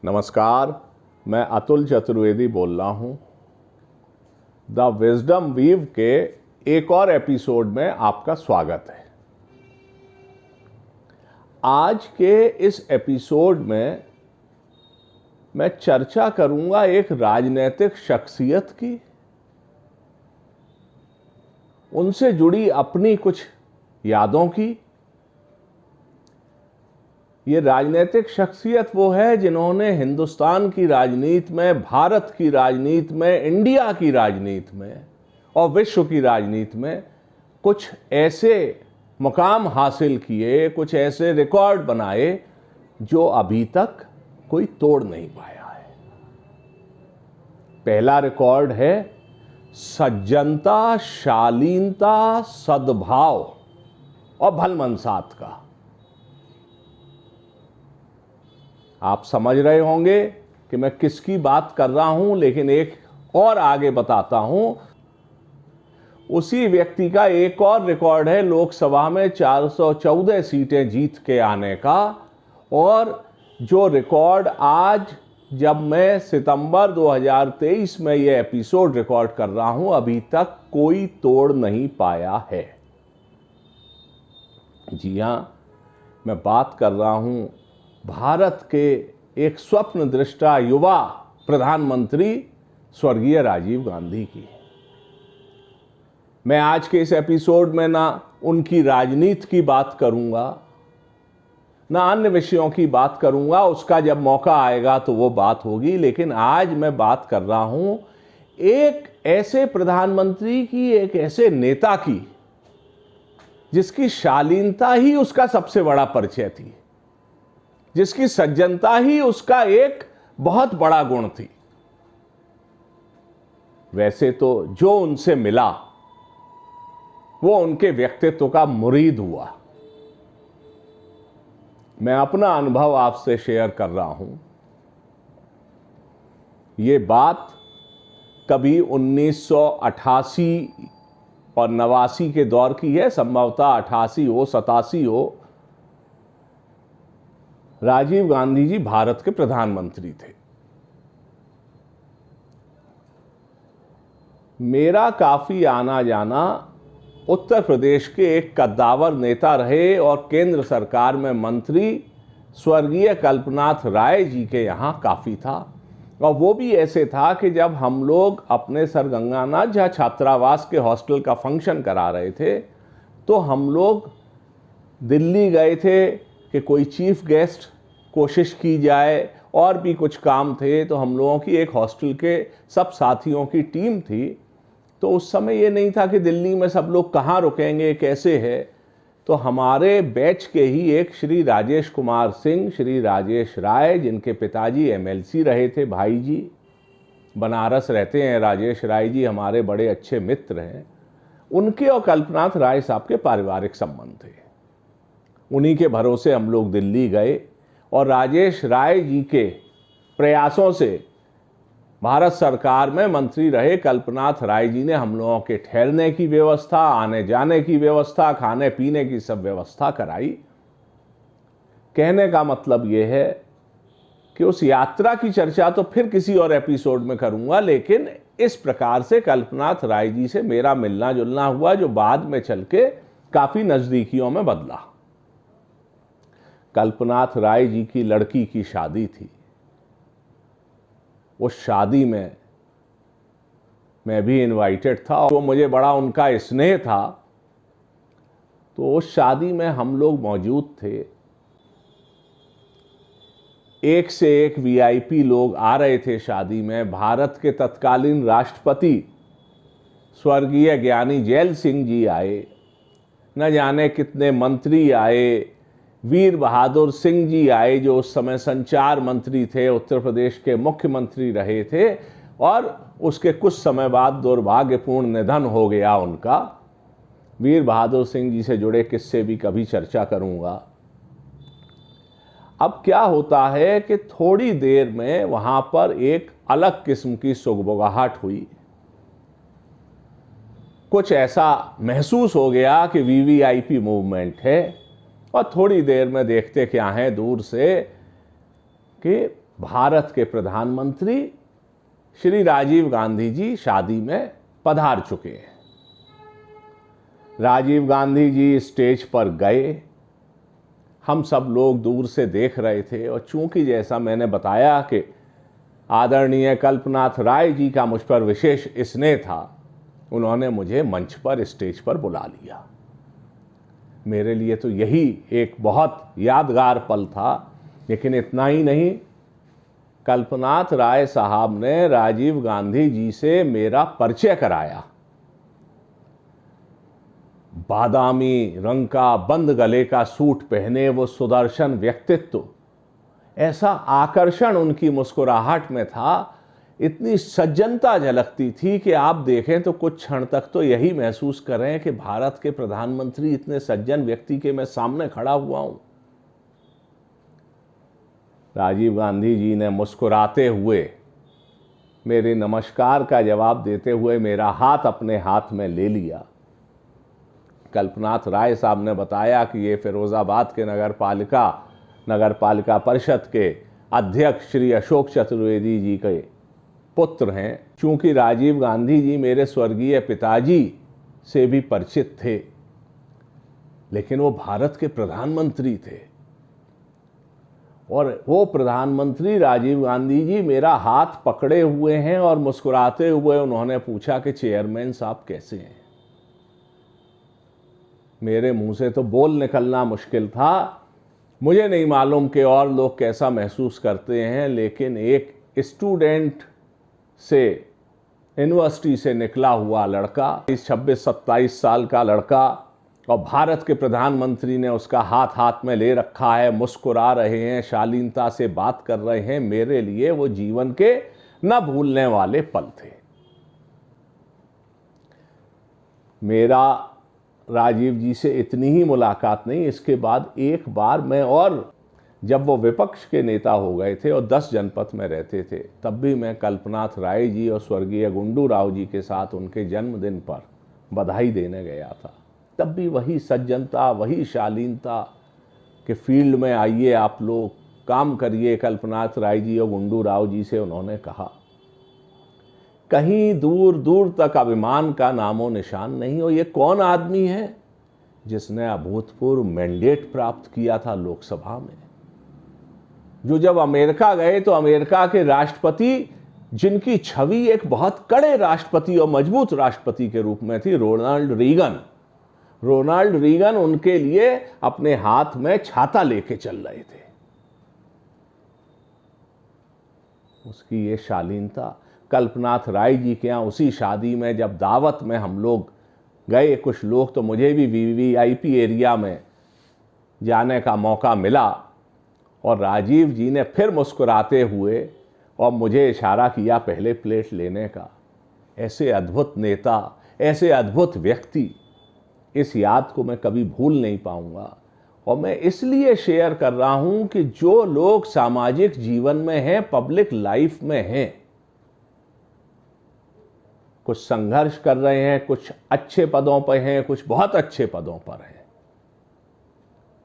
नमस्कार, मैं अतुल चतुर्वेदी बोल रहा हूँ। द विजडम वीव के एक और एपिसोड में आपका स्वागत है। आज के इस एपिसोड में मैं चर्चा करूंगा एक राजनीतिक शख्सियत की, उनसे जुड़ी अपनी कुछ यादों की। ये राजनीतिक शख्सियत वो है जिन्होंने हिंदुस्तान की राजनीति में, भारत की राजनीति में, इंडिया की राजनीति में और विश्व की राजनीति में कुछ ऐसे मुकाम हासिल किए, कुछ ऐसे रिकॉर्ड बनाए जो अभी तक कोई तोड़ नहीं पाया है। पहला रिकॉर्ड है सज्जनता, शालीनता, सद्भाव और भलमनसात का। आप समझ रहे होंगे कि मैं किसकी बात कर रहा हूं, लेकिन एक और आगे बताता हूं। उसी व्यक्ति का एक और रिकॉर्ड है लोकसभा में 414 सीटें जीत के आने का, और जो रिकॉर्ड आज जब मैं सितंबर 2023 में यह एपिसोड रिकॉर्ड कर रहा हूं, अभी तक कोई तोड़ नहीं पाया है। जी हां, मैं बात कर रहा हूं भारत के एक स्वप्न दृष्टा युवा प्रधानमंत्री स्वर्गीय राजीव गांधी की। मैं आज के इस एपिसोड में ना उनकी राजनीति की बात करूंगा, ना अन्य विषयों की बात करूंगा। उसका जब मौका आएगा तो वो बात होगी। लेकिन आज मैं बात कर रहा हूं एक ऐसे प्रधानमंत्री की, एक ऐसे नेता की जिसकी शालीनता ही उसका सबसे बड़ा परिचय थी, जिसकी सज्जनता ही उसका एक बहुत बड़ा गुण थी। वैसे तो जो उनसे मिला वो उनके व्यक्तित्व का मुरीद हुआ। मैं अपना अनुभव आपसे शेयर कर रहा हूं। ये बात कभी 1988 और 89 के दौर की है, संभवतः 88 हो, 87 हो। राजीव गांधी जी भारत के प्रधानमंत्री थे। मेरा काफी आना जाना उत्तर प्रदेश के एक कद्दावर नेता रहे और केंद्र सरकार में मंत्री स्वर्गीय कल्पनाथ राय जी के यहां काफी था। और वो भी ऐसे था कि जब हम लोग अपने सर गंगानाथ जहाँ छात्रावास के हॉस्टल का फंक्शन करा रहे थे, तो हम लोग दिल्ली गए थे कि कोई चीफ गेस्ट कोशिश की जाए, और भी कुछ काम थे। तो हम लोगों की एक हॉस्टल के सब साथियों की टीम थी। तो उस समय ये नहीं था कि दिल्ली में सब लोग कहाँ रुकेंगे, कैसे है। तो हमारे बैच के ही एक श्री राजेश कुमार सिंह, श्री राजेश राय, जिनके पिताजी एमएलसी रहे थे, भाई जी बनारस रहते हैं। राजेश राय जी हमारे बड़े अच्छे मित्र हैं। उनके और कल्पनाथ राय साहब के पारिवारिक संबंध थे। उन्हीं के भरोसे हम लोग दिल्ली गए, और राजेश राय जी के प्रयासों से भारत सरकार में मंत्री रहे कल्पनाथ राय जी ने हम लोगों के ठहरने की व्यवस्था, आने जाने की व्यवस्था, खाने पीने की सब व्यवस्था कराई। कहने का मतलब यह है कि उस यात्रा की चर्चा तो फिर किसी और एपिसोड में करूंगा, लेकिन इस प्रकार से कल्पनाथ राय जी से मेरा मिलना जुलना हुआ, जो बाद में चल के काफी नजदीकियों में बदला। कल्पनाथ राय जी की लड़की की शादी थी। उस शादी में मैं भी इनवाइटेड था, और वो मुझे बड़ा उनका स्नेह था। तो उस शादी में हम लोग मौजूद थे। एक से एक वीआईपी लोग आ रहे थे शादी में। भारत के तत्कालीन राष्ट्रपति स्वर्गीय ज्ञानी जैल सिंह जी आए, न जाने कितने मंत्री आए। वीर बहादुर सिंह जी आए, जो उस समय संचार मंत्री थे, उत्तर प्रदेश के मुख्यमंत्री रहे थे, और उसके कुछ समय बाद दुर्भाग्यपूर्ण निधन हो गया उनका। वीर बहादुर सिंह जी से जुड़े किस्से भी कभी चर्चा करूंगा। अब क्या होता है कि थोड़ी देर में वहां पर एक अलग किस्म की सुगबुगाहट हुई। कुछ ऐसा महसूस हो गया कि वीवीआईपी मूवमेंट है। और थोड़ी देर में देखते क्या है दूर से कि भारत के प्रधानमंत्री श्री राजीव गांधी जी शादी में पधार चुके हैं। राजीव गांधी जी स्टेज पर गए, हम सब लोग दूर से देख रहे थे और चूंकि जैसा मैंने बताया कि आदरणीय कल्पनाथ राय जी का मुझ पर विशेष स्नेह था, उन्होंने मुझे मंच पर, स्टेज पर बुला लिया। मेरे लिए तो यही एक बहुत यादगार पल था। लेकिन इतना ही नहीं, कल्पनाथ राय साहब ने राजीव गांधी जी से मेरा परिचय कराया। बादामी रंग का बंद गले का सूट पहने वो सुदर्शन व्यक्तित्व, ऐसा आकर्षण उनकी मुस्कुराहट में था, इतनी सज्जनता झलकती थी कि आप देखें तो कुछ क्षण तक तो यही महसूस करें कि भारत के प्रधानमंत्री इतने सज्जन व्यक्ति के मैं सामने खड़ा हुआ हूं। राजीव गांधी जी ने मुस्कुराते हुए मेरे नमस्कार का जवाब देते हुए मेरा हाथ अपने हाथ में ले लिया। कल्पनाथ राय साहब ने बताया कि ये फिरोजाबाद के नगर पालिका परिषद के अध्यक्ष श्री अशोक चतुर्वेदी जी के पुत्र हैं। चूंकि राजीव गांधी जी मेरे स्वर्गीय पिताजी से भी परिचित थे, लेकिन वो भारत के प्रधानमंत्री थे और वो प्रधानमंत्री राजीव गांधी जी मेरा हाथ पकड़े हुए हैं और मुस्कुराते हुए उन्होंने पूछा कि चेयरमैन साहब कैसे हैं। मेरे मुंह से तो बोल निकलना मुश्किल था। मुझे नहीं मालूम कि और लोग कैसा महसूस करते हैं, लेकिन एक स्टूडेंट से, यूनिवर्सिटी से निकला हुआ लड़का, 26-27 साल का लड़का, और भारत के प्रधानमंत्री ने उसका हाथ में ले रखा है, मुस्कुरा रहे हैं, शालीनता से बात कर रहे हैं, मेरे लिए वो जीवन के न भूलने वाले पल थे। मेरा राजीव जी से इतनी ही मुलाकात नहीं, इसके बाद एक बार मैं, और जब वो विपक्ष के नेता हो गए थे और 10 जनपद में रहते थे, तब भी मैं कल्पनाथ राय जी और स्वर्गीय गुंडू राव जी के साथ उनके जन्मदिन पर बधाई देने गया था। तब भी वही सज्जनता, वही शालीनता कि फील्ड में आइए, आप लोग काम करिए, कल्पनाथ राय जी और गुंडू राव जी से उन्होंने कहा। कहीं दूर दूर तक अभिमान का नामो निशान नहीं हो। ये कौन आदमी है जिसने अभूतपूर्व मैंडेट प्राप्त किया था लोकसभा में, जो जब अमेरिका गए तो अमेरिका के राष्ट्रपति, जिनकी छवि एक बहुत कड़े राष्ट्रपति और मजबूत राष्ट्रपति के रूप में थी, रोनाल्ड रीगन उनके लिए अपने हाथ में छाता लेके चल रहे थे। उसकी ये शालीनता। कल्पनाथ राय जी के यहाँ उसी शादी में जब दावत में हम लोग गए, कुछ लोग, तो मुझे भी वीवीआईपी एरिया में जाने का मौका मिला और राजीव जी ने फिर मुस्कुराते हुए और मुझे इशारा किया पहले प्लेट लेने का। ऐसे अद्भुत नेता, ऐसे अद्भुत व्यक्ति, इस याद को मैं कभी भूल नहीं पाऊंगा। और मैं इसलिए शेयर कर रहा हूं कि जो लोग सामाजिक जीवन में हैं, पब्लिक लाइफ में हैं, कुछ संघर्ष कर रहे हैं, कुछ अच्छे पदों पर हैं, कुछ बहुत अच्छे पदों पर हैं,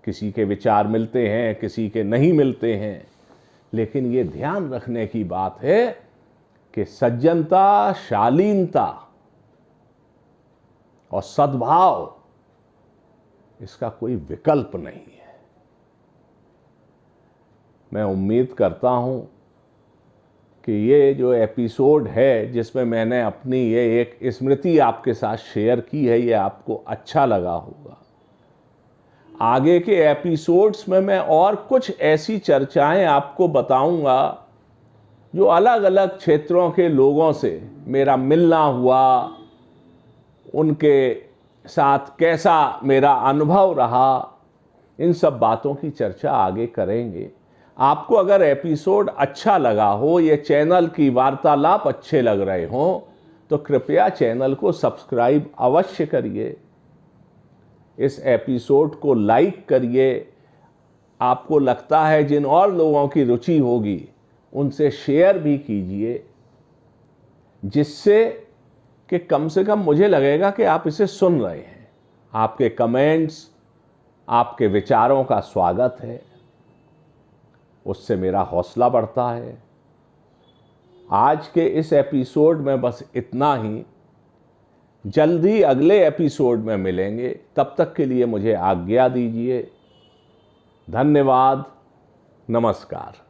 किसी के विचार मिलते हैं, किसी के नहीं मिलते हैं, लेकिन ये ध्यान रखने की बात है कि सज्जनता, शालीनता और सद्भाव, इसका कोई विकल्प नहीं है। मैं उम्मीद करता हूं कि ये जो एपिसोड है, जिसमें मैंने अपनी ये एक स्मृति आपके साथ शेयर की है, ये आपको अच्छा लगा होगा। आगे के एपिसोड्स में मैं और कुछ ऐसी चर्चाएं आपको बताऊंगा जो अलग अलग क्षेत्रों के लोगों से मेरा मिलना हुआ, उनके साथ कैसा मेरा अनुभव रहा, इन सब बातों की चर्चा आगे करेंगे। आपको अगर एपिसोड अच्छा लगा हो, ये चैनल की वार्तालाप अच्छे लग रहे हो, तो कृपया चैनल को सब्सक्राइब अवश्य करिए, इस एपिसोड को लाइक करिए। आपको लगता है जिन और लोगों की रुचि होगी उनसे शेयर भी कीजिए, जिससे कि कम से कम मुझे लगेगा कि आप इसे सुन रहे हैं। आपके कमेंट्स, आपके विचारों का स्वागत है। उससे मेरा हौसला बढ़ता है। आज के इस एपिसोड में बस इतना ही। जल्दी अगले एपिसोड में मिलेंगे, तब तक के लिए मुझे आज्ञा दीजिए। धन्यवाद, नमस्कार।